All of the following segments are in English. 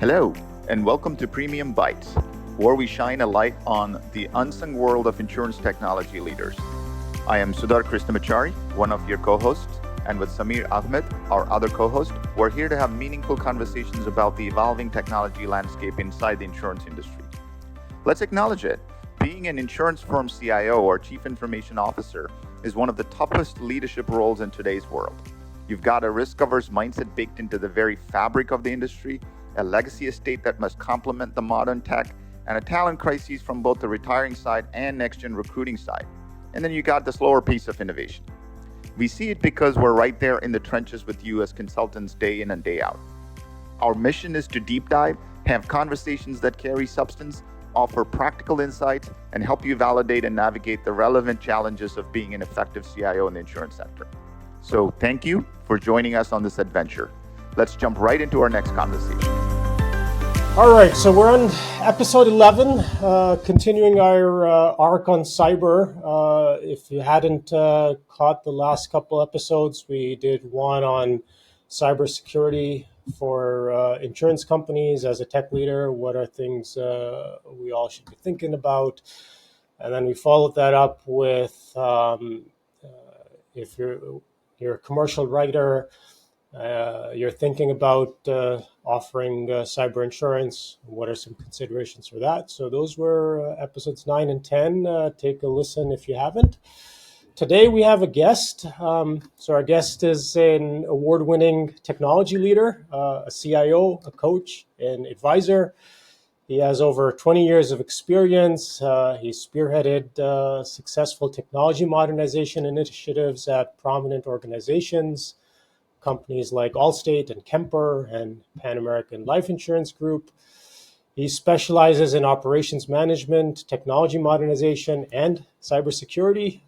Hello, and welcome to PremiumBytes, where we shine a light on the unsung world of insurance technology leaders. I am Sudhar Krishnamachari, one of your co-hosts, and with Samir Ahmed, our other co-host, we're here to have meaningful conversations about the evolving technology landscape inside the insurance industry. Let's acknowledge it. Being an insurance firm CIO or Chief Information Officer is one of the toughest leadership roles in today's world. You've got a risk-averse mindset baked into the very fabric of the industry, a legacy estate that must complement the modern tech, and a talent crisis from both the retiring side and next-gen recruiting side. And then you got the slower pace of innovation. We see it because we're right there in the trenches with you as consultants day in and day out. Our mission is to deep dive, have conversations that carry substance, offer practical insights, and help you validate and navigate the relevant challenges of being an effective CIO in the insurance sector. So thank you for joining us on this adventure. Let's jump right into our next conversation. All right, so we're on episode 11, continuing our arc on cyber. If you hadn't caught the last couple episodes, we did one on cybersecurity for insurance companies as a tech leader. What are things we all should be thinking about? And then we followed that up with if you're a commercial writer, you're thinking about offering cyber insurance, what are some considerations for that? So those were episodes 9 and 10. Take a listen if you haven't. Today we have a guest. So our guest is an award-winning technology leader, a CIO, a coach, an advisor. He has over 20 years of experience. He spearheaded successful technology modernization initiatives at prominent organizations, companies like Allstate and Kemper and Pan American Life Insurance Group. He specializes in operations management, technology modernization, and cybersecurity.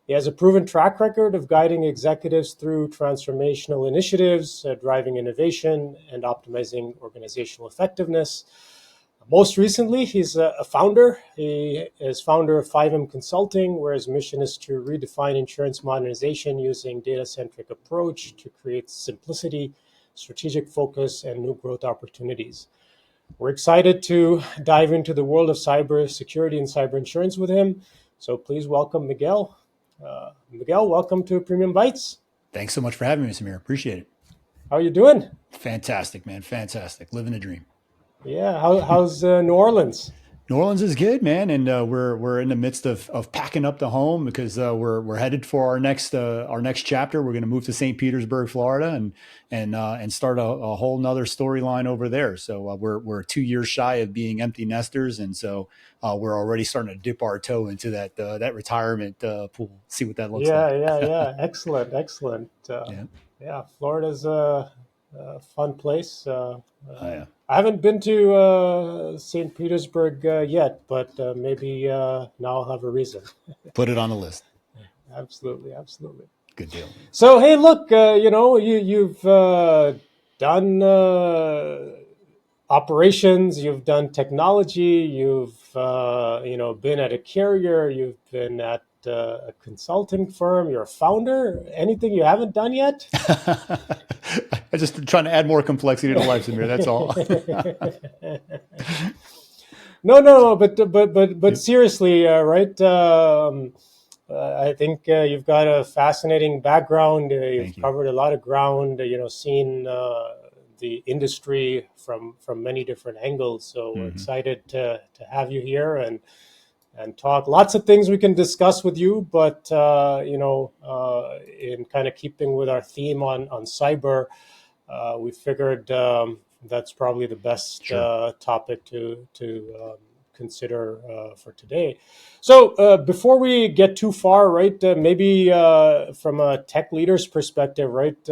He has a proven track record of guiding executives through transformational initiatives, driving innovation, and optimizing organizational effectiveness. Most recently, he's a founder. He is founder of 5M Consulting, where his mission is to redefine insurance modernization using data-centric approach to create simplicity, strategic focus, and new growth opportunities. We're excited to dive into the world of cybersecurity and cyber insurance with him. So please welcome Miguel. Miguel, welcome to PremiumBytes. Thanks so much for having me, Samir. Appreciate it. How are you doing? Fantastic, man. Fantastic. Living the dream. Yeah. How's New Orleans? New Orleans is good, man, and we're in the midst of packing up the home because we're headed for our next chapter. We're going to move to St. Petersburg, Florida, and start a whole nother storyline over there. So we're 2 years shy of being empty nesters, and so we're already starting to dip our toe into that retirement pool. See what that looks like. Yeah. Excellent. Yeah. Florida's a fun place. Yeah. I haven't been to St. Petersburg yet, but maybe now I'll have a reason. Put it on the list. Absolutely. Good deal. So, hey, look, you've done operations, you've done technology, you've been at a carrier, you've been at a consulting firm, you're a founder. Anything you haven't done yet? I'm just trying to add more complexity to life, Samir. That's all. No, but seriously, right? I think you've got a fascinating background. You've covered a lot of ground. Seen the industry from many different angles. So we're excited to have you here and talk. Lots of things we can discuss with you, but in kind of keeping with our theme on cyber, we figured that's probably the best topic to consider for today. So before we get too far, right, maybe from a tech leader's perspective, right,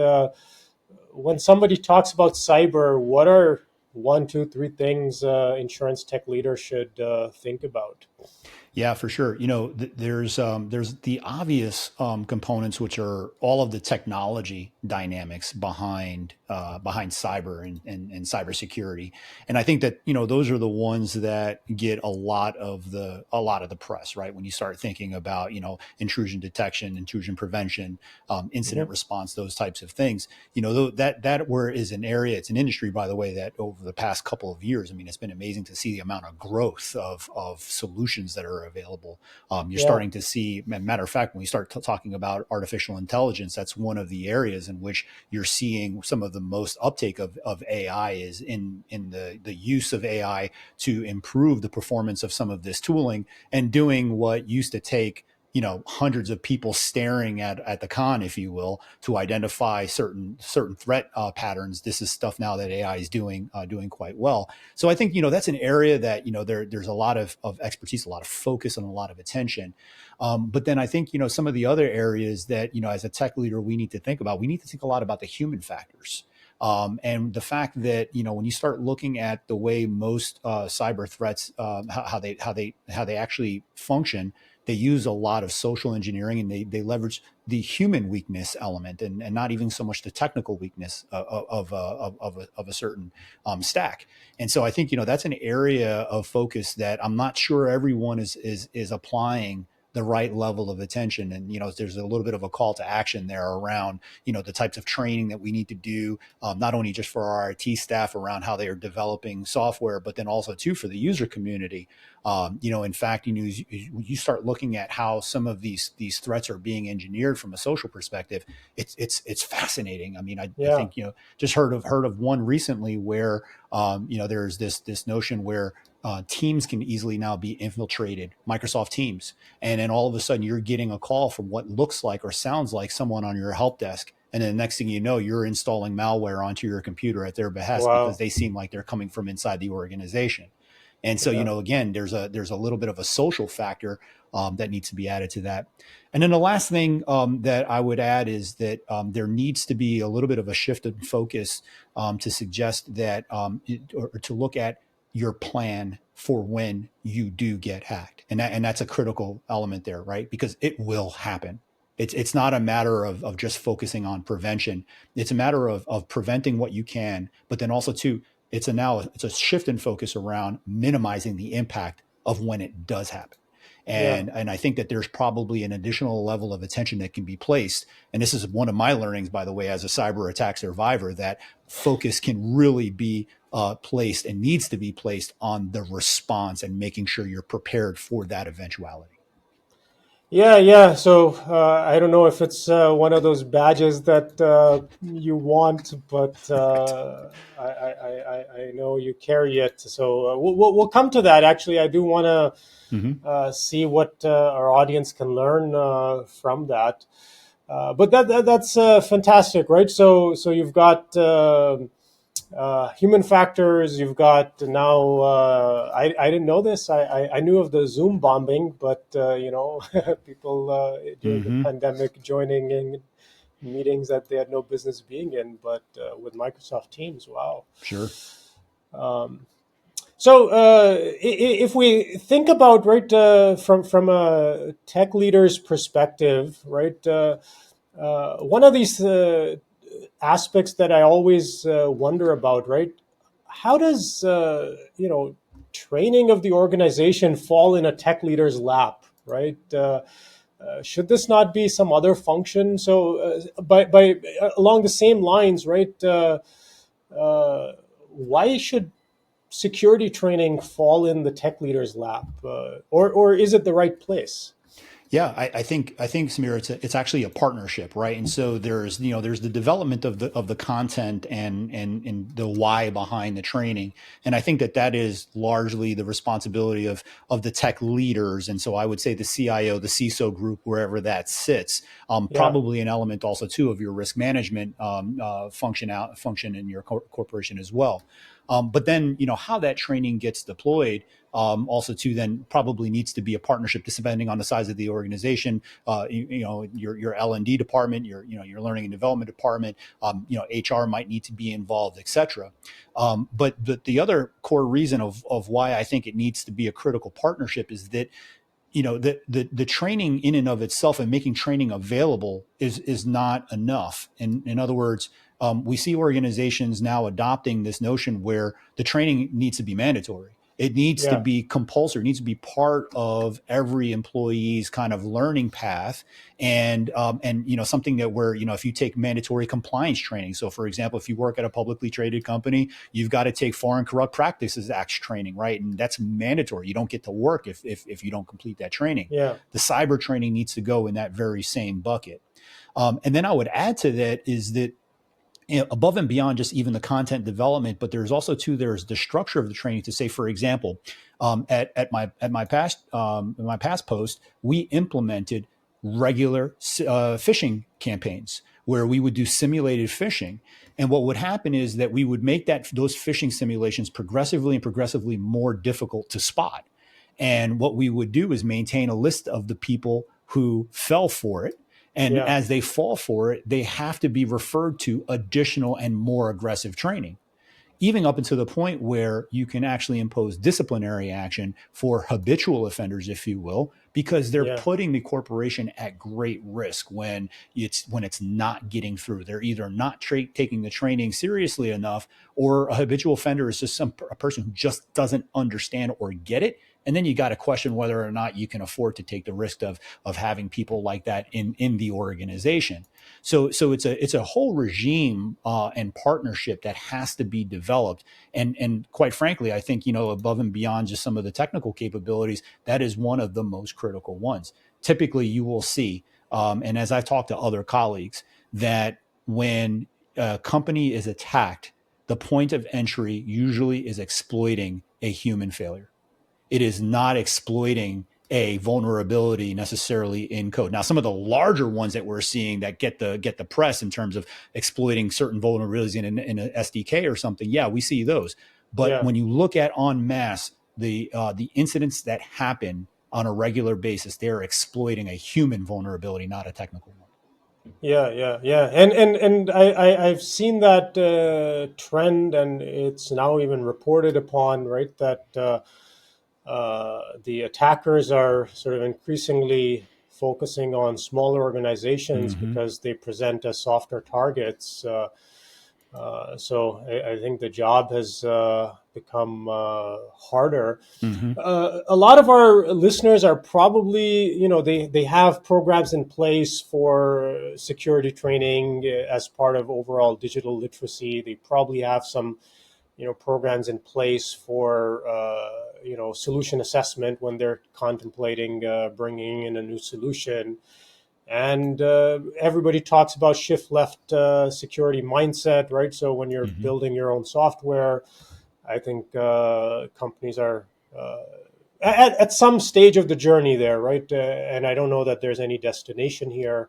when somebody talks about cyber, what are 1, 2, 3 things insurance tech leaders should think about? Yeah, for sure. There's the obvious components, which are all of the technology dynamics behind cyber and cybersecurity. And I think that, those are the ones that get a lot of the press, right? When you start thinking about, intrusion detection, intrusion prevention, incident response, those types of things, that where is an area, it's an industry, by the way, that over the past couple of years, I mean, it's been amazing to see the amount of growth of solutions that are available. You're starting to see, matter of fact, when we start talking about artificial intelligence, that's one of the areas in which you're seeing some of the most uptake of AI is in the use of AI to improve the performance of some of this tooling and doing what used to take hundreds of people staring at the con, if you will, to identify certain threat patterns. This is stuff now that AI is doing quite well. So I think that's an area that there's a lot of expertise, a lot of focus, and a lot of attention. But then I think some of the other areas that as a tech leader we need to think about. We need to think a lot about the human factors. And the fact that when you start looking at the way most cyber threats, how they actually function, they use a lot of social engineering, and they leverage the human weakness element, and not even so much the technical weakness of a certain stack. And so I think that's an area of focus that I'm not sure everyone is applying the right level of attention. And there's a little bit of a call to action there around the types of training that we need to do, not only just for our IT staff around how they are developing software, but then also too for the user community. In fact, you start looking at how some of these threats are being engineered from a social perspective. It's fascinating. I mean, I think just heard of one recently where there's this notion where Teams can easily now be infiltrated, Microsoft Teams, and then all of a sudden you're getting a call from what looks like or sounds like someone on your help desk. And then the next thing you know, you're installing malware onto your computer at their behest because they seem like they're coming from inside the organization. And so, again, there's a little bit of a social factor that needs to be added to that. And then the last thing that I would add is that there needs to be a little bit of a shift in focus to suggest that or to look at your plan for when you do get hacked. And that's a critical element there, right? Because it will happen. It's not a matter of just focusing on prevention. It's a matter of preventing what you can, but then also too, it's a shift in focus around minimizing the impact of when it does happen. And I think that there's probably an additional level of attention that can be placed. And this is one of my learnings, by the way, as a cyber attack survivor, that focus can really be placed and needs to be placed on the response and making sure you're prepared for that eventuality. Yeah. So I don't know if it's one of those badges that you want, but I know you carry it. So we'll come to that. Actually, I do want to see what our audience can learn from that. But that's fantastic, right? So you've got human factors. You've got now. I didn't know this. I knew of the Zoom bombing, but people during the pandemic joining in meetings that they had no business being in. But with Microsoft Teams, wow. Sure. So if we think about from a tech leader's perspective, right, one of these aspects that I always wonder about, right, how does training of the organization fall in a tech leader's lap, right? Should this not be some other function? So by along the same lines, right, why should security training fall in the tech leader's lap, or is it the right place? Yeah, I think Samir, it's actually a partnership, right? And so there's the development of the content and the why behind the training, and I think that is largely the responsibility of the tech leaders. And so I would say the CIO, the CISO group, wherever that sits, probably an element also too of your risk management function in your corporation as well. But then how that training gets deployed also too then probably needs to be a partnership depending on the size of the organization. Your L&D department, your learning and development department, HR might need to be involved, etc. But the other core reason of why I think it needs to be a critical partnership is that the training in and of itself and making training available is not enough. In other words, we see organizations now adopting this notion where the training needs to be mandatory. It needs to be compulsory. It needs to be part of every employee's kind of learning path, and something that where if you take mandatory compliance training. So, for example, if you work at a publicly traded company, you've got to take Foreign Corrupt Practices Act training, right? And that's mandatory. You don't get to work if you don't complete that training. Yeah. The cyber training needs to go in that very same bucket. And then I would add to that is that above and beyond just even the content development, but there's also there's the structure of the training to say, for example, at my past post, we implemented regular phishing campaigns where we would do simulated phishing. And what would happen is that we would make those phishing simulations progressively more difficult to spot. And what we would do is maintain a list of the people who fell for it. And as they fall for it, they have to be referred to additional and more aggressive training, even up until the point where you can actually impose disciplinary action for habitual offenders, if you will, because they're putting the corporation at great risk when it's not getting through. They're either not taking the training seriously enough, or a habitual offender is just a person who just doesn't understand or get it. And then you got to question whether or not you can afford to take the risk of having people like that in the organization. So it's a whole regime and partnership that has to be developed. And quite frankly, I think, above and beyond just some of the technical capabilities, that is one of the most critical ones. Typically, you will see, and as I've talked to other colleagues, that when a company is attacked, the point of entry usually is exploiting a human failure. It is not exploiting a vulnerability necessarily in code. Now, some of the larger ones that we're seeing that get the press in terms of exploiting certain vulnerabilities in an SDK or something, we see those. But when you look at en masse the incidents that happen on a regular basis, they're exploiting a human vulnerability, not a technical one. Yeah. And I've seen that trend, and it's now even reported upon, right? That the attackers are sort of increasingly focusing on smaller organizations because they present as softer targets. So I think the job has become harder. A lot of our listeners are probably, they have programs in place for security training as part of overall digital literacy. They probably have some programs in place for solution assessment when they're contemplating bringing in a new solution. And everybody talks about shift left security mindset, right? So when you're building your own software, I think companies are at some stage of the journey there, right? And I don't know that there's any destination here,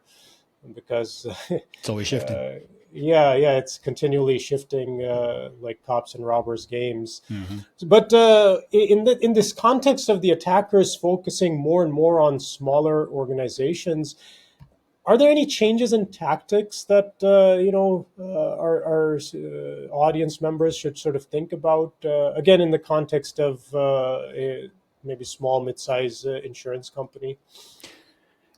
because it's always shifting. It's continually shifting, like cops and robbers games. But in this context of the attackers focusing more and more on smaller organizations, are there any changes in tactics that our audience members should sort of think about? Again, in the context of maybe small, mid-size insurance company.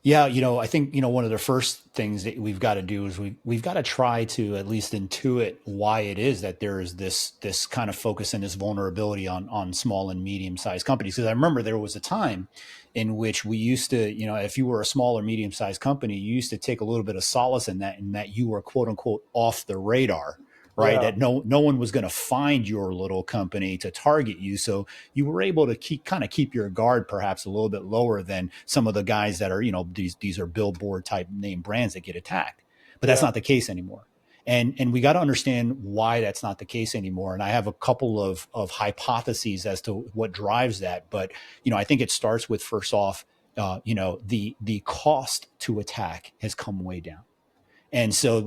Yeah, I think, one of the first things that we've got to do is we've got to try to at least intuit why it is that there is this kind of focus and this vulnerability on small and medium-sized companies. Because I remember there was a time in which we used to, if you were a small or medium-sized company, you used to take a little bit of solace in that you were quote unquote off the radar. Right. That no one was going to find your little company to target you. So you were able to keep your guard perhaps a little bit lower than some of the guys that are, these are billboard type name brands that get attacked. But that's not the case anymore. And we got to understand why that's not the case anymore. And I have a couple of hypotheses as to what drives that. But, I think it starts with, first off, the cost to attack has come way down. And so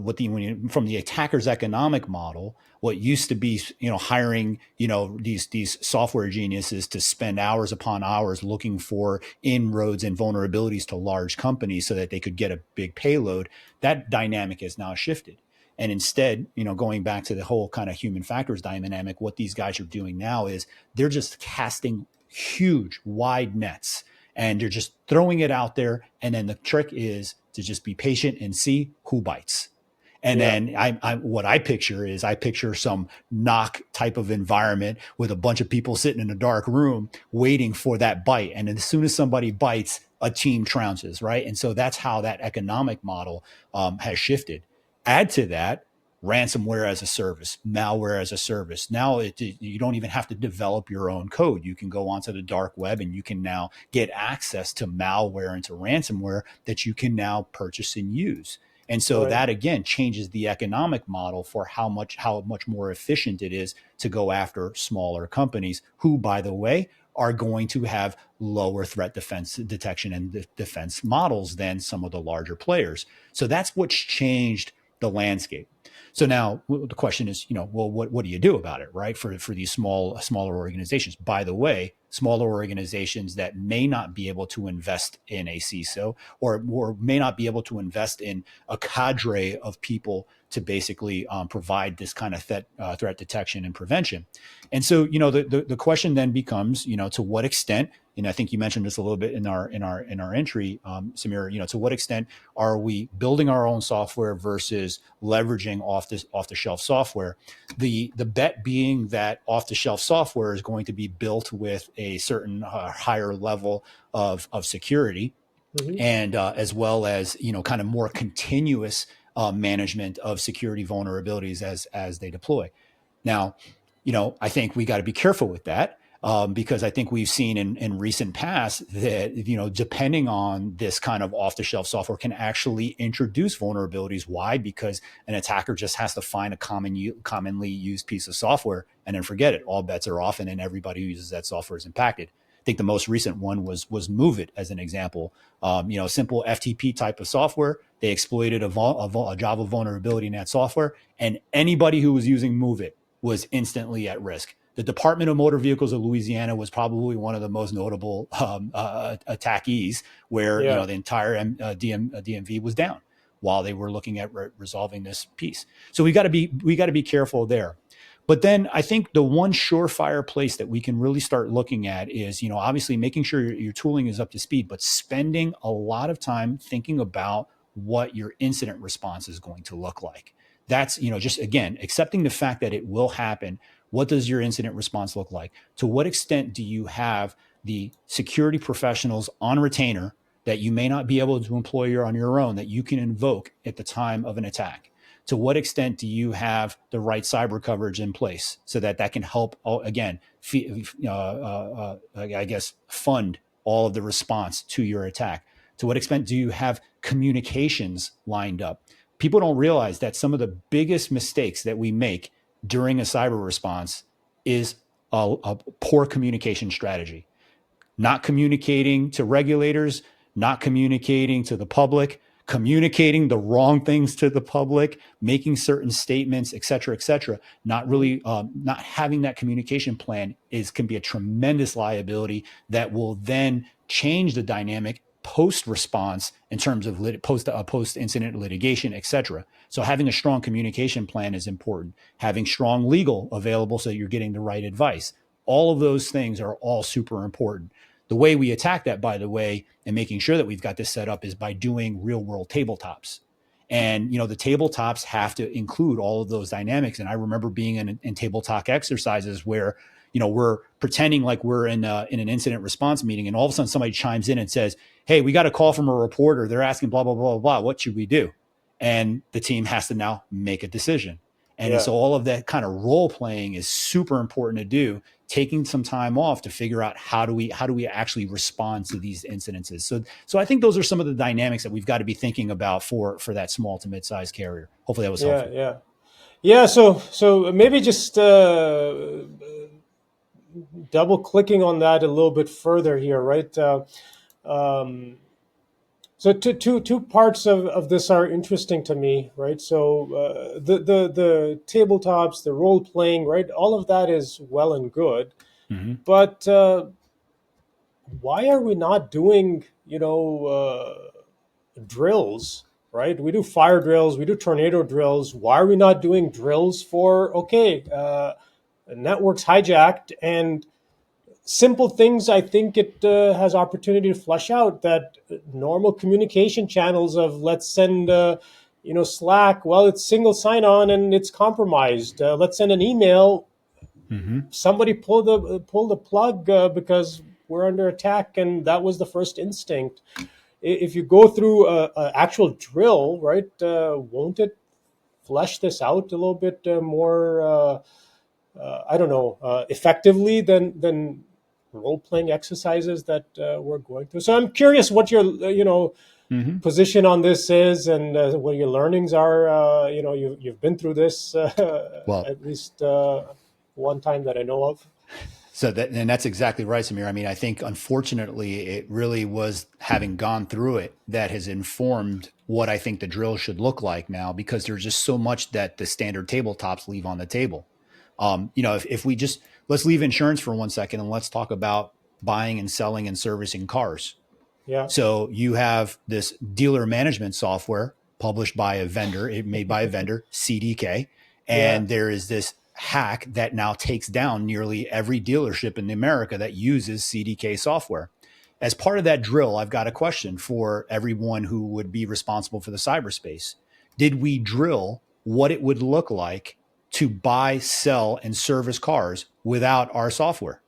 from the attacker's economic model, what used to be, hiring, these software geniuses to spend hours upon hours looking for inroads and vulnerabilities to large companies so that they could get a big payload, that dynamic has now shifted. And instead, going back to the whole kind of human factors dynamic, what these guys are doing now is they're just casting huge, wide nets, and they're just throwing it out there. And then the trick is to just be patient and see who bites. And Yeah. then what I picture some knock type of environment with a bunch of people sitting in a dark room waiting for that bite. And as soon as somebody bites, a team trounces, right? And so that's how that economic model has shifted. Add to that ransomware as a service, malware as a service. Now you don't even have to develop your own code. You can go onto the dark web and you can now get access to malware and to ransomware that you can now purchase and use. And so Right. that again changes the economic model for how much more efficient it is to go after smaller companies who, by the way, are going to have lower threat defense detection and defense models than some of the larger players. So that's what's changed the landscape. So now the question is, well, what do you do about it, right? For these smaller organizations. By the way, smaller organizations that may not be able to invest in a CISO or may not be able to invest in a cadre of people to basically provide this kind of threat detection and prevention. And so, the question then becomes, to what extent, and I think you mentioned this a little bit in our entry, Samir, to what extent are we building our own software versus leveraging off the shelf software? The bet being that off the shelf software is going to be built with a certain higher level of security, Mm-hmm. and as well as kind of more continuous management of security vulnerabilities as they deploy. Now, I think we got to be careful with that, because I think we've seen in recent past that depending on this kind of off-the-shelf software can actually introduce vulnerabilities. Why? Because an attacker just has to find a commonly used piece of software and then forget it. All bets are off, and then everybody who uses that software is impacted. I think the most recent one was MoveIt as an example. Simple FTP type of software. They exploited a Java vulnerability in that software, and anybody who was using MoveIt was instantly at risk. The Department of Motor Vehicles of Louisiana was probably one of the most notable attackees, where Yeah. the entire DMV was down while they were looking at resolving this piece. So we got to be careful there. But then I think the one surefire place that we can really start looking at is, obviously making sure your tooling is up to speed, but spending a lot of time thinking about what your incident response is going to look like. That's, just again, accepting the fact that it will happen. What does your incident response look like? To what extent do you have the security professionals on retainer that you may not be able to employ on your own that you can invoke at the time of an attack? To what extent do you have the right cyber coverage in place so that can help, again, I guess, fund all of the response to your attack? To what extent do you have communications lined up? People don't realize that some of the biggest mistakes that we make during a cyber response is a poor communication strategy. Not communicating to regulators, not communicating to the public, communicating the wrong things to the public, making certain statements, et cetera, not really, not having that communication plan can be a tremendous liability that will then change the dynamic post-response in terms of post-incident litigation, et cetera. So having a strong communication plan is important. Having strong legal available so you're getting the right advice. All of those things are all super important. The way we attack that, by the way, and making sure that we've got this set up is by doing real world tabletops. And, the tabletops have to include all of those dynamics. And I remember being in tabletop exercises where, we're pretending like we're in an incident response meeting, and all of a sudden somebody chimes in and says, "Hey, we got a call from a reporter. They're asking blah, blah, blah, blah. What should we do?" And the team has to now make a decision. And so all of that kind of role playing is super important to do, taking some time off to figure out how do we actually respond to these incidences. So I think those are some of the dynamics that we've got to be thinking about for that small to mid-sized carrier. Hopefully that was helpful. Yeah. So maybe just double clicking on that a little bit further here, right? So two parts of this are interesting to me, right? So the tabletops, the role playing, right? All of that is well and good, Mm-hmm. but why are we not doing drills? Right? We do fire drills, we do tornado drills. Why are we not doing drills for networks hijacked and simple things? I think it has opportunity to flush out that normal communication channels of let's send Slack, well, it's single sign-on and it's compromised. Let's send an email. Mm-hmm. Somebody pull the plug because we're under attack, and that was the first instinct. If you go through a actual drill, right, won't it flesh this out a little bit more? I don't know, effectively than role playing exercises that we're going through. So I'm curious what your Mm-hmm. position on this is, and what your learnings are. You've been through this Well, at least one time that I know of. and that's exactly right, Samir. I mean, I think unfortunately it really was having gone through it that has informed what I think the drill should look like now, because there's just so much that the standard tabletops leave on the table. If we just, let's leave insurance for 1 second and let's talk about buying and selling and servicing cars. Yeah, So you have this dealer management software published by a vendor, made by a vendor, CDK, yeah, and there is this hack that now takes down nearly every dealership in America that uses CDK software. As part of that drill, I've got a question for everyone who would be responsible for the cyberspace. Did we drill what it would look like to buy, sell, and service cars without our software?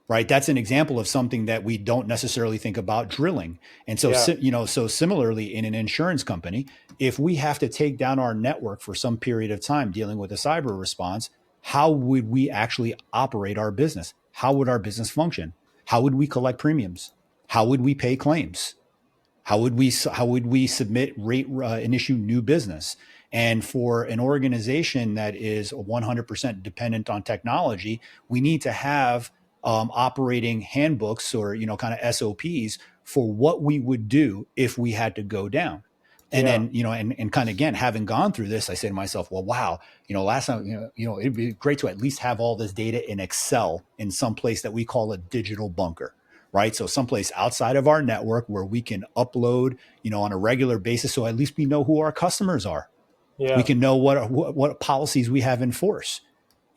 Right? That's an example of something that we don't necessarily think about drilling. And so, yeah, so similarly in an insurance company, if we have to take down our network for some period of time dealing with a cyber response, how would we actually operate our business? How would our business function? How would we collect premiums? How would we pay claims? How would we submit rate and issue new business? And for an organization that is 100% dependent on technology, we need to have operating handbooks or kind of SOPs for what we would do if we had to go down. And yeah, then, and kind of again, having gone through this, I say to myself, well, wow, last time, it'd be great to at least have all this data in Excel in some place that we call a digital bunker, right? So someplace outside of our network where we can upload, on a regular basis. So at least we know who our customers are. We yeah, can know what policies we have in force.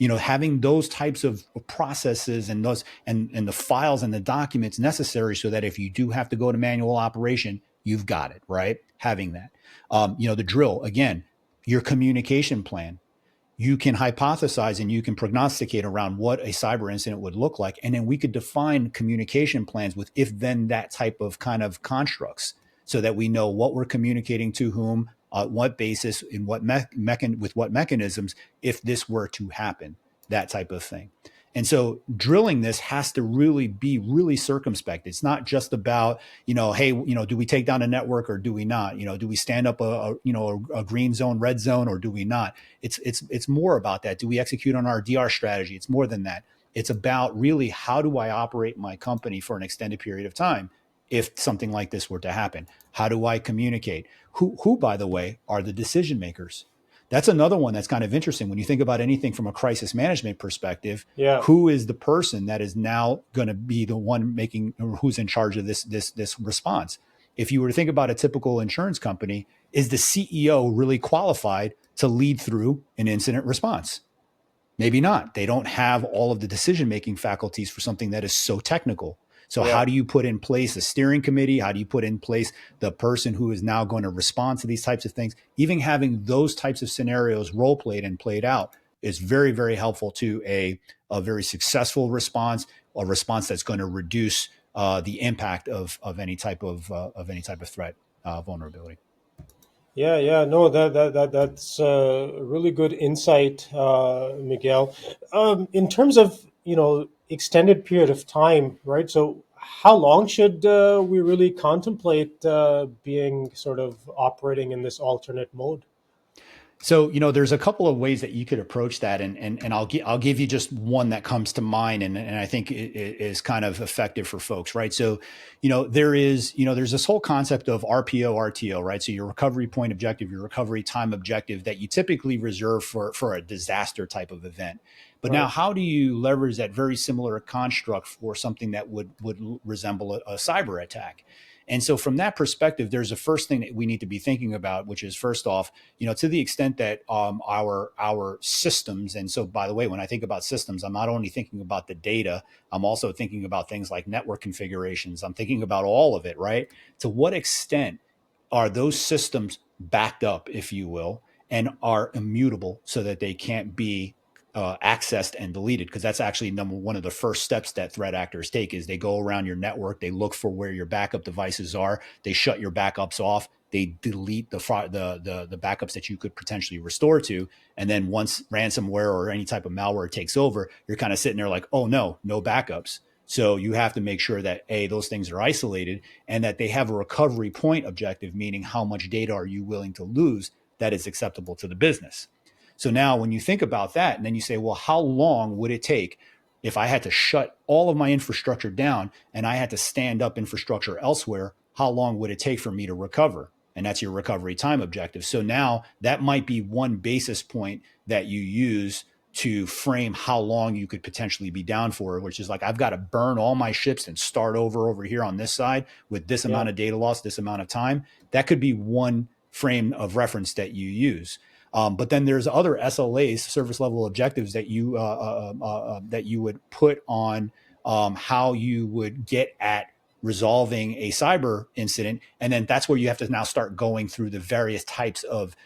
Having those types of processes and those and the files and the documents necessary so that if you do have to go to manual operation, you've got it, right? Having that. The drill, again, your communication plan. You can hypothesize and you can prognosticate around what a cyber incident would look like. And then we could define communication plans with if then that type of kind of constructs so that we know what we're communicating to whom, what basis, in what with what mechanisms, if this were to happen, that type of thing. And so drilling this has to really be really circumspect. It's not just about, hey, do we take down a network or do we not? Do we stand up a green zone, red zone, or do we not? It's more about that. Do we execute on our DR strategy? It's more than that. It's about really how do I operate my company for an extended period of time if something like this were to happen? How do I communicate? Who, by the way, are the decision makers? That's another one that's kind of interesting when you think about anything from a crisis management perspective. yeah, Who is the person that is now going to be the one making, or who's in charge of this response? If you were to think about a typical insurance company, is the CEO really qualified to lead through an incident response? Maybe not. They don't have all of the decision-making faculties for something that is so technical. So yeah, how do you put in place a steering committee? How do you put in place the person who is now going to respond to these types of things? Even having those types of scenarios role played and played out is very, very helpful to a very successful response, a response that's going to reduce the impact of any type of threat vulnerability. yeah, yeah. No, that's really good insight, Miguel. In terms of extended period of time, right? So how long should we really contemplate being sort of operating in this alternate mode? So, there's a couple of ways that you could approach that, and I'll give you just one that comes to mind, and I think it is kind of effective for folks, right? So, there's this whole concept of RPO, RTO, right? So your recovery point objective, your recovery time objective that you typically reserve for a disaster type of event. But now, Right. how do you leverage that very similar construct for something that would resemble a cyber attack? And so from that perspective, there's a first thing that we need to be thinking about, which is first off, to the extent that our systems, and so by the way, when I think about systems, I'm not only thinking about the data, I'm also thinking about things like network configurations. I'm thinking about all of it, right? To what extent are those systems backed up, if you will, and are immutable so that they can't be accessed and deleted, because that's actually one of the first steps that threat actors take is they go around your network, they look for where your backup devices are, they shut your backups off, they delete the backups that you could potentially restore to, and then once ransomware or any type of malware takes over, you're kind of sitting there like, oh no backups. So you have to make sure that those things are isolated and that they have a recovery point objective, meaning how much data are you willing to lose that is acceptable to the business. So now when you think about that, and then you say, well, how long would it take if I had to shut all of my infrastructure down and I had to stand up infrastructure elsewhere? How long would it take for me to recover? And that's your recovery time objective. So now that might be one basis point that you use to frame how long you could potentially be down for, which is like, I've got to burn all my ships and start over here on this side with this amount of data loss, this amount of time. That could be one frame of reference that you use. But then there's other SLAs, service level objectives, that you would put on how you would get at resolving a cyber incident, and then that's where you have to now start going through the various types of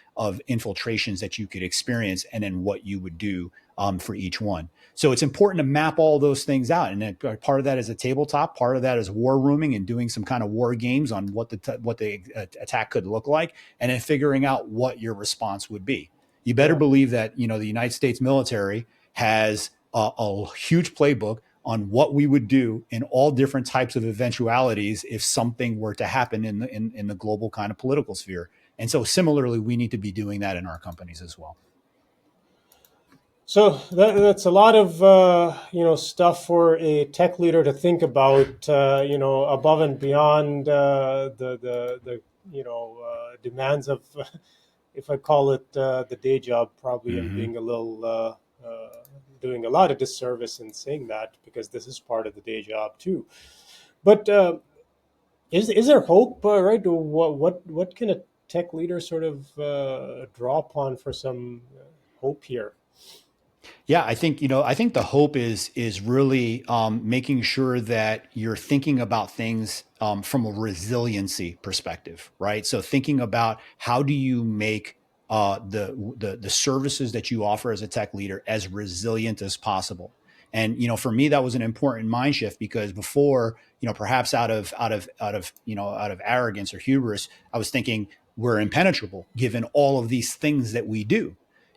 infiltrations that you could experience, and then what you would do for each one. So it's important to map all those things out, and then part of that is a tabletop, part of that is war rooming and doing some kind of war games on what the attack could look like, and then figuring out what your response would be. You better believe that the United States military has a huge playbook on what we would do in all different types of eventualities if something were to happen in the global kind of political sphere. And so similarly, we need to be doing that in our companies as well. So that's a lot of stuff for a tech leader to think about, above and beyond the demands of, if I call it the day job, probably. I'm being a little doing a lot of disservice in saying that, because this is part of the day job too. But is there hope, right? What can a tech leader sort of draw upon for some hope here? Yeah, I think the hope is really making sure that you're thinking about things from a resiliency perspective, right? So thinking about how do you make the services that you offer as a tech leader as resilient as possible. And for me, that was an important mind shift, because before, perhaps out of arrogance or hubris, I was thinking we're impenetrable given all of these things that we do.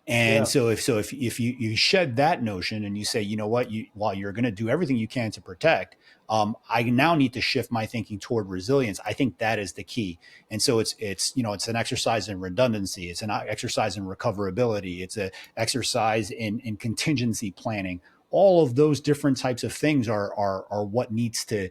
And so if you shed that notion and you say, you know what, while you're going to do everything you can to protect, I now need to shift my thinking toward resilience. I think that is the key. And so it's an exercise in redundancy. It's an exercise in recoverability. It's an exercise in contingency planning. All of those different types of things are what needs to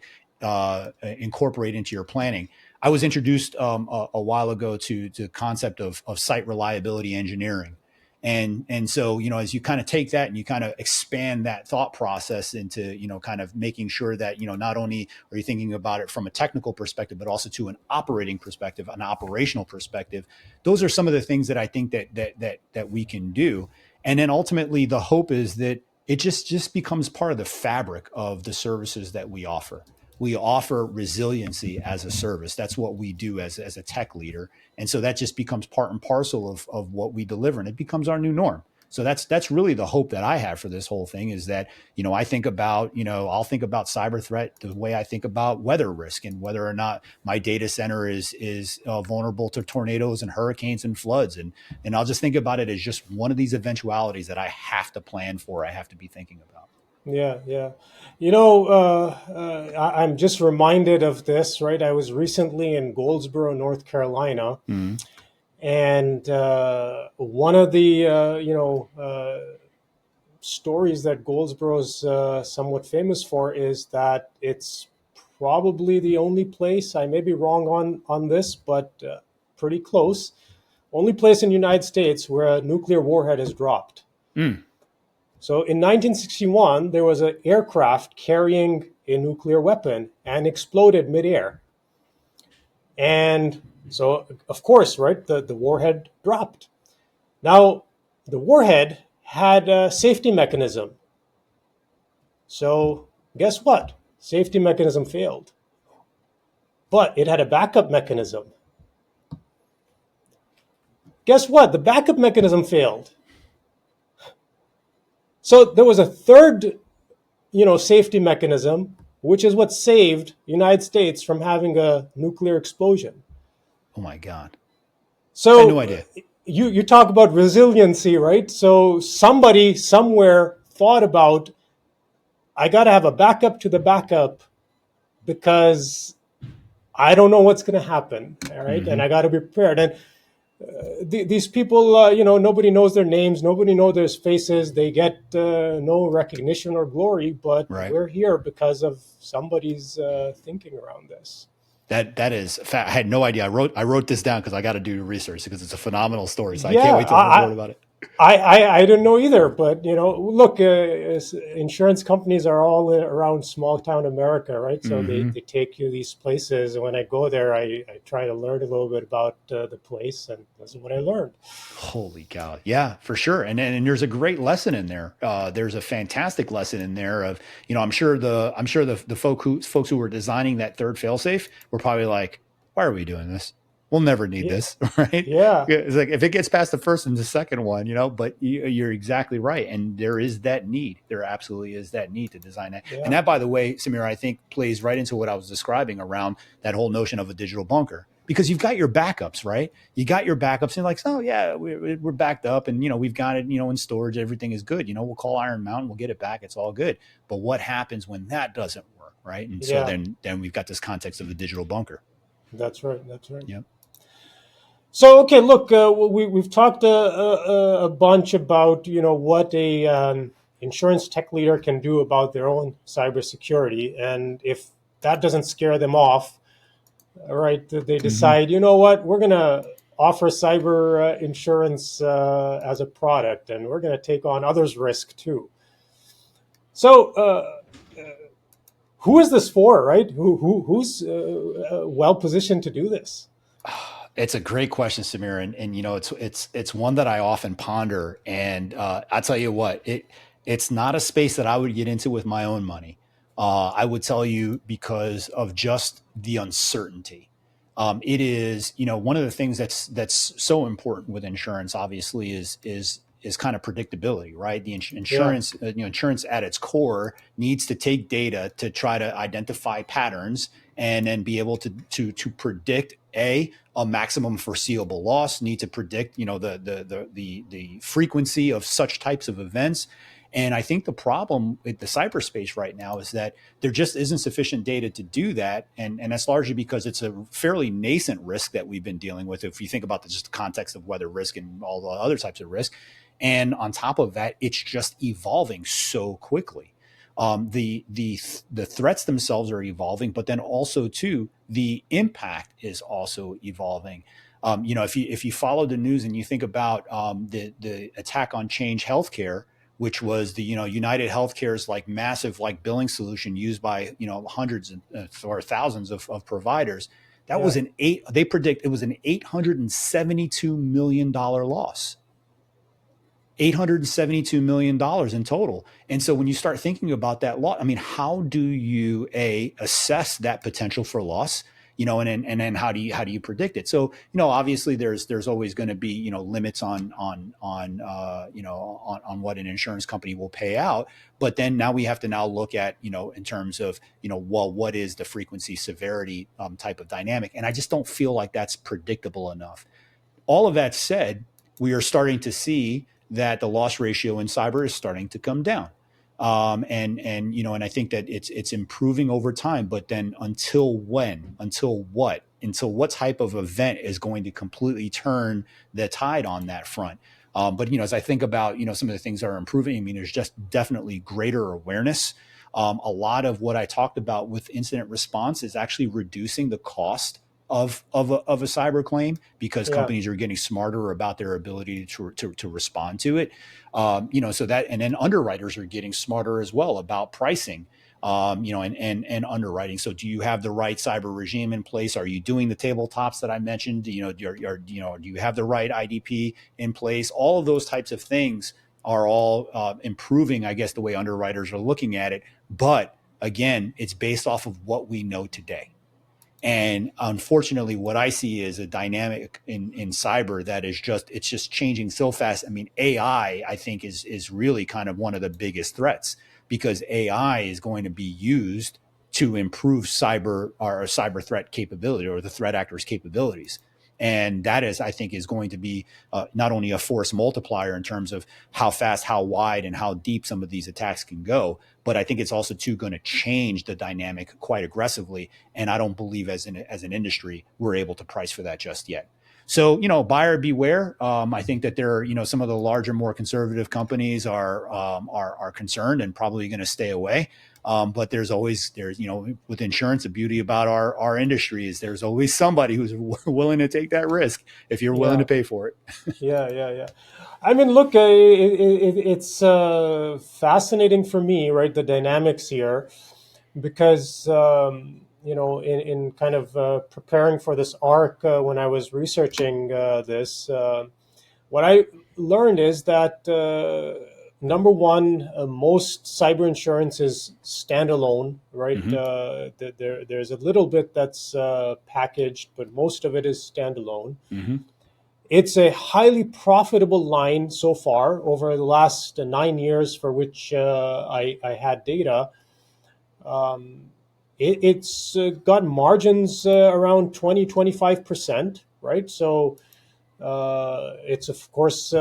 incorporate into your planning. I was introduced a while ago to the concept of site reliability engineering. And so, as you kind of take that and you kind of expand that thought process into, kind of making sure that, not only are you thinking about it from a technical perspective, but also to an operating perspective, an operational perspective. Those are some of the things that I think that we can do. And then ultimately the hope is that it just becomes part of the fabric of the services that we offer. We offer resiliency as a service. That's what we do as a tech leader. And so that just becomes part and parcel of what we deliver, and it becomes our new norm. So that's really the hope that I have for this whole thing, is that, I think about, I'll think about cyber threat the way I think about weather risk, and whether or not my data center is vulnerable to tornadoes and hurricanes and floods. And I'll just think about it as just one of these eventualities that I have to plan for, I have to be thinking about. Yeah. I'm just reminded of this, right? I was recently in Goldsboro, North Carolina, and one of the stories that Goldsboro is somewhat famous for is that it's probably the only place, I may be wrong on this, but pretty close, only place in the United States where a nuclear warhead is dropped. So in 1961, there was an aircraft carrying a nuclear weapon and exploded midair. And so, of course, right, the warhead dropped. Now, the warhead had a safety mechanism. So guess what? Safety mechanism failed. But it had a backup mechanism. guess what? The backup mechanism failed. So there was a third, safety mechanism, which is what saved the United States from having a nuclear explosion. Oh my God. So I had no idea. You talk about resiliency, right? So somebody somewhere thought about, I got to have a backup to the backup because I don't know what's going to happen, all right? And I got to be prepared. And these people, nobody knows their names, nobody knows their faces. They get no recognition or glory, but Right. we're here because of somebody's thinking around this. That is fact. I had no idea. I wrote this down because I got to do research because it's a phenomenal story. So I can't wait to learn more about it. I didn't know either, but look, insurance companies are all around small town America, right? So they take you these places, and when I go there, I try to learn a little bit about the place, and this is what I learned. Holy cow! Yeah, for sure. And there's a great lesson in there. There's a fantastic lesson in there of I'm sure the folks who were designing that third failsafe were probably like, why are we doing this? We'll never need this, right? Yeah. It's like if it gets past the first and the second one, but you're exactly right. And there is that need. There absolutely is that need to design that. Yeah. And that, by the way, Samir, I think plays right into what I was describing around that whole notion of a digital bunker. Because you've got your backups, right? You got your backups and like, oh yeah, we're backed up and, we've got it, in storage. Everything is good. We'll call Iron Mountain, we'll get it back. It's all good. But what happens when that doesn't work, right? And so then we've got this context of the digital bunker. That's right. Yep. So, okay, look, we've talked a bunch about, what a insurance tech leader can do about their own cybersecurity. And if that doesn't scare them off, all right, they decide, you know what, we're going to offer cyber insurance as a product, and we're going to take on others' risk too. So who is this for, right? Who's well positioned to do this? It's a great question, Samir, and it's one that I often ponder. And I tell you what, it's not a space that I would get into with my own money. I would tell you because of just the uncertainty. It is, one of the things that's so important with insurance, obviously, is kind of predictability, right? The insurance, insurance at its core needs to take data to try to identify patterns and then be able to predict a maximum foreseeable loss, need to predict, the frequency of such types of events. And I think the problem with the cyberspace right now is that there just isn't sufficient data to do that. And that's largely because it's a fairly nascent risk that we've been dealing with. If you think about just the context of weather risk and all the other types of risk. And on top of that, it's just evolving so quickly. The threats themselves are evolving, but then also too, the impact is also evolving. If you follow the news and you think about the attack on Change Healthcare, which was the United Healthcare's like massive like billing solution used by hundreds or thousands of providers, that was they predict it was an $872 million loss. $872 million in total. And so when you start thinking about that loss, I mean, how do you assess that potential for loss? And then how do you predict it? So, obviously there's always going to be, limits on what an insurance company will pay out. But then now we have to now look at, in terms of, what is the frequency severity type of dynamic? And I just don't feel like that's predictable enough. All of that said, we are starting to see that the loss ratio in cyber is starting to come down. And I think that it's improving over time, but then until what type of event is going to completely turn the tide on that front? But as I think about, some of the things that are improving, I mean, there's just definitely greater awareness. A lot of what I talked about with incident response is actually reducing the cost of a cyber claim because companies are getting smarter about their ability to respond to it. So that, and then underwriters are getting smarter as well about pricing, and underwriting. So do you have the right cyber regime in place? Are you doing the tabletops that I mentioned? Do you have the right IDP in place? All of those types of things are all improving, I guess, the way underwriters are looking at it. But again, it's based off of what we know today. And unfortunately, what I see is a dynamic in cyber that is it's just changing so fast. I mean, AI, I think, is really kind of one of the biggest threats, because AI is going to be used to improve cyber threat capability, or the threat actors' capabilities. And that is, I think, is going to be not only a force multiplier in terms of how fast, how wide, and how deep some of these attacks can go, but I think it's also too going to change the dynamic quite aggressively. And I don't believe as an industry we're able to price for that just yet. So, buyer beware. I think that there are, some of the larger, more conservative companies are concerned and probably going to stay away. But there's with insurance, the beauty about our industry is there's always somebody who's willing to take that risk if you're willing Yeah. to pay for it. Yeah. I mean, look, it's fascinating for me, right? The dynamics here, because in kind of preparing for this arc, when I was researching this, what I learned is that number one, most cyber insurance is standalone, right? Mm-hmm. There's a little bit that's packaged, but most of it is standalone. Mm-hmm. It's a highly profitable line so far over the last 9 years for which I had data. Um, it's got margins around 20-25%, right? So it's of course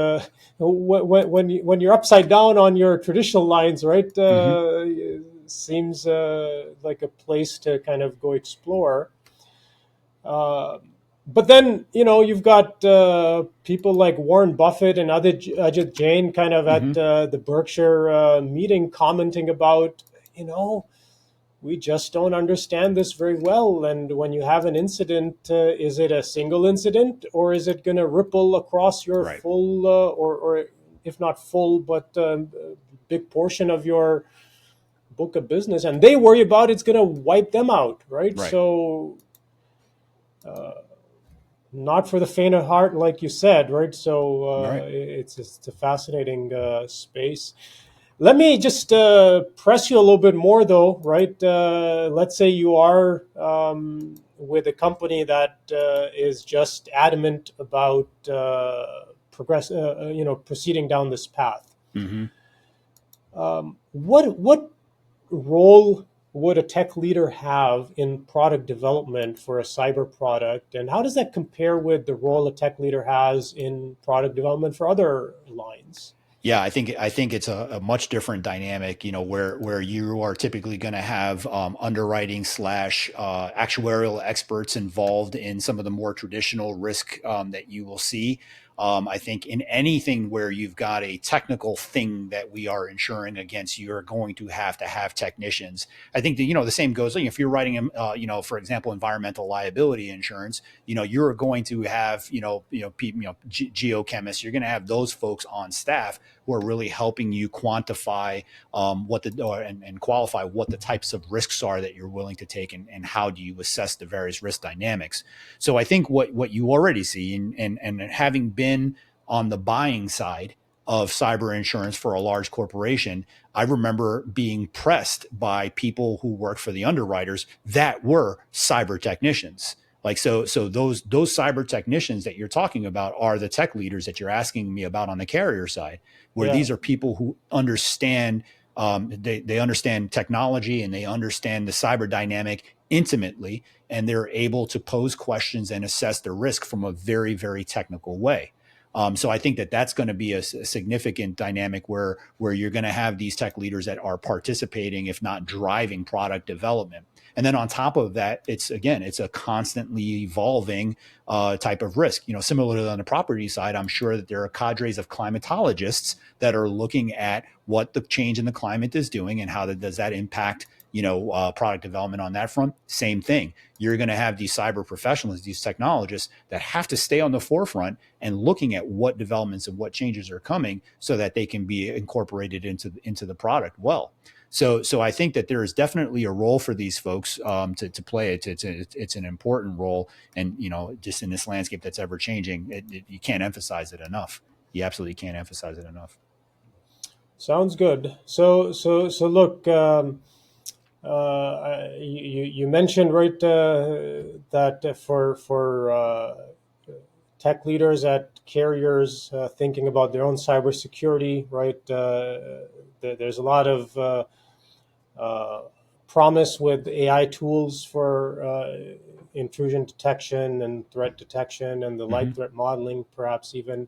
when you're upside down on your traditional lines, right? Mm-hmm. Seems like a place to kind of go explore. Uh, but then you've got people like Warren Buffett and Ajit Jain kind of at Mm-hmm. the Berkshire meeting commenting about we just don't understand this very well. And when you have an incident, is it a single incident, or is it going to ripple across your Right. full, or if not full, but big portion of your book of business? And they worry about it's going to wipe them out, right? Right. So, not for the faint of heart, like you said, right? So Right. it's a fascinating space. Let me just press you a little bit more, though, right? Let's say you are with a company that is just adamant about proceeding down this path. Mm-hmm. What role would a tech leader have in product development for a cyber product, and how does that compare with the role a tech leader has in product development for other lines? Yeah, I think it's a much different dynamic, where you are typically going to have underwriting slash actuarial experts involved in some of the more traditional risk that you will see. I think in anything where you've got a technical thing that we are insuring against, you're going to have technicians. I think that, the same goes, if you're writing, for example, environmental liability insurance, you're going to have, geochemists, you're going to have those folks on staff who are really helping you quantify and qualify what the types of risks are that you're willing to take, and how do you assess the various risk dynamics. So I think what you already see, and having been on the buying side of cyber insurance for a large corporation, I remember being pressed by people who worked for the underwriters that were cyber technicians. Like, so those cyber technicians that you're talking about are the tech leaders that you're asking me about on the carrier side, where Yeah. these are people who understand, they understand technology, and they understand the cyber dynamic intimately, and they're able to pose questions and assess the risk from a very, very technical way. So I think that that's going to be a significant dynamic where you're going to have these tech leaders that are participating, if not driving, product development. And then on top of that, it's a constantly evolving type of risk. Similarly on the property side, I'm sure that there are cadres of climatologists that are looking at what the change in the climate is doing, and how does that impact product development on that front. Same thing. You're going to have these cyber professionals, these technologists that have to stay on the forefront and looking at what developments and what changes are coming, so that they can be incorporated into the product well. So I think that there is definitely a role for these folks to play. It's an important role, and just in this landscape that's ever changing, you can't emphasize it enough. You absolutely can't emphasize it enough. Sounds good. So look, you mentioned, right, that for tech leaders at carriers thinking about their own cybersecurity, right? There's a lot of promise with AI tools for intrusion detection and threat detection and the light threat modeling, perhaps even.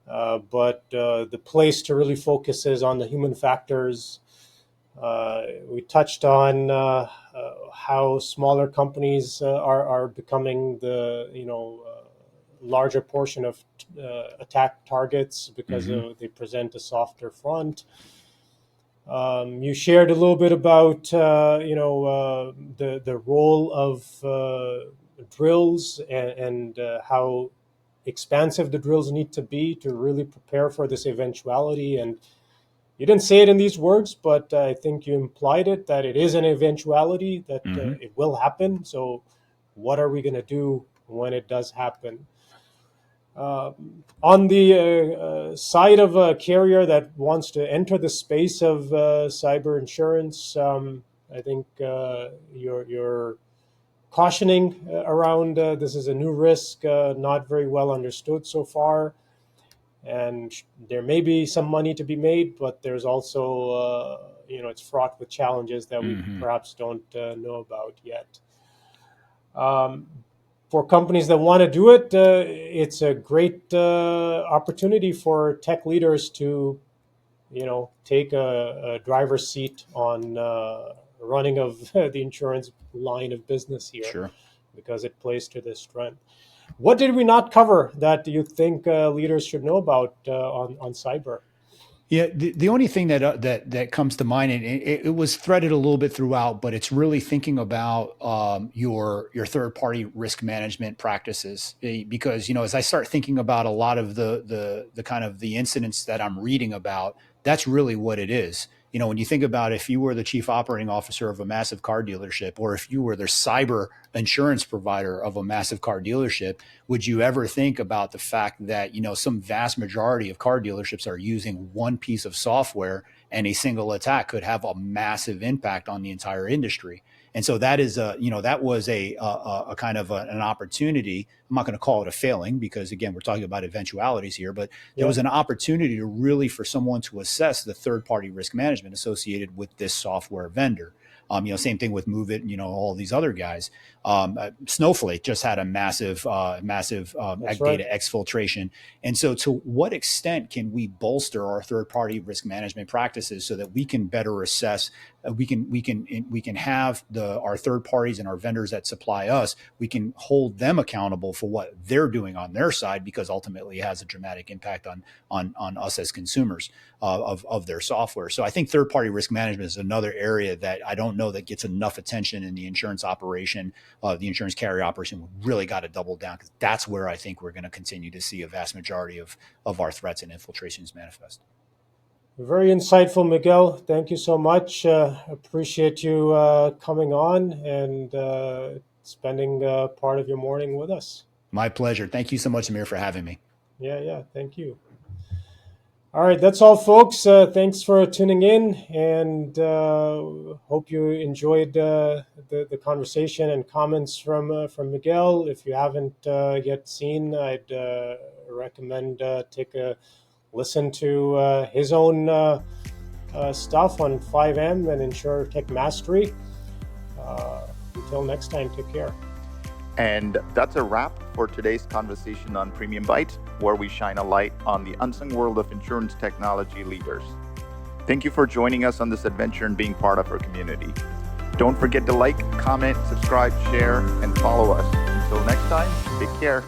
But the place to really focus is on the human factors. We touched on how smaller companies are becoming the larger portion of attack targets because they present a softer front. You shared a little bit about the role of drills and how expansive the drills need to be to really prepare for this eventuality. And you didn't say it in these words, but I think you implied it, that it is an eventuality, that it will happen. So what are we going to do when it does happen? On the side of a carrier that wants to enter the space of cyber insurance, I think you're cautioning around this is a new risk, not very well understood so far. And there may be some money to be made, but there's also, it's fraught with challenges that we perhaps don't know about yet. For companies that want to do it, it's a great opportunity for tech leaders to, take a driver's seat on running of the insurance line of business here. Sure. Because it plays to their strength. What did we not cover that you think leaders should know about on cyber? Yeah, the only thing that comes to mind, and it was threaded a little bit throughout, but it's really thinking about your third party risk management practices, because as I start thinking about a lot of the kind of the incidents that I'm reading about, that's really what it is. When you think about if you were the chief operating officer of a massive car dealership, or if you were the cyber insurance provider of a massive car dealership, would you ever think about the fact that, some vast majority of car dealerships are using one piece of software and a single attack could have a massive impact on the entire industry? And so that is that was a kind of an opportunity. I'm not going to call it a failing because, again, we're talking about eventualities here, but there was an opportunity to really for someone to assess the third party risk management associated with this software vendor. Same thing with Move It, all these other guys. Snowflake just had a massive data exfiltration. And so to what extent can we bolster our third party risk management practices so that we can better assess, we can have our third parties and our vendors that supply us, we can hold them accountable for what they're doing on their side, because ultimately it has a dramatic impact on us as consumers of their software. So I think third party risk management is another area that I don't know that gets enough attention in the insurance operation, the insurance carrier operation. We really got to double down, because that's where I think we're going to continue to see a vast majority of our threats and infiltrations manifest. Very insightful, Miguel. Thank you so much. Appreciate you coming on and spending part of your morning with us. My pleasure. Thank you so much, Amir, for having me. Yeah. Thank you. All right, that's all, folks. Thanks for tuning in, and hope you enjoyed the conversation and comments from Miguel. If you haven't yet seen, I'd recommend take a listen to his own stuff on 5M and InsurTech Mastery. Until next time, take care. And that's a wrap for today's conversation on PremiumBytes, where we shine a light on the unsung world of insurance technology leaders. Thank you for joining us on this adventure and being part of our community. Don't forget to like, comment, subscribe, share, and follow us. Until next time, take care.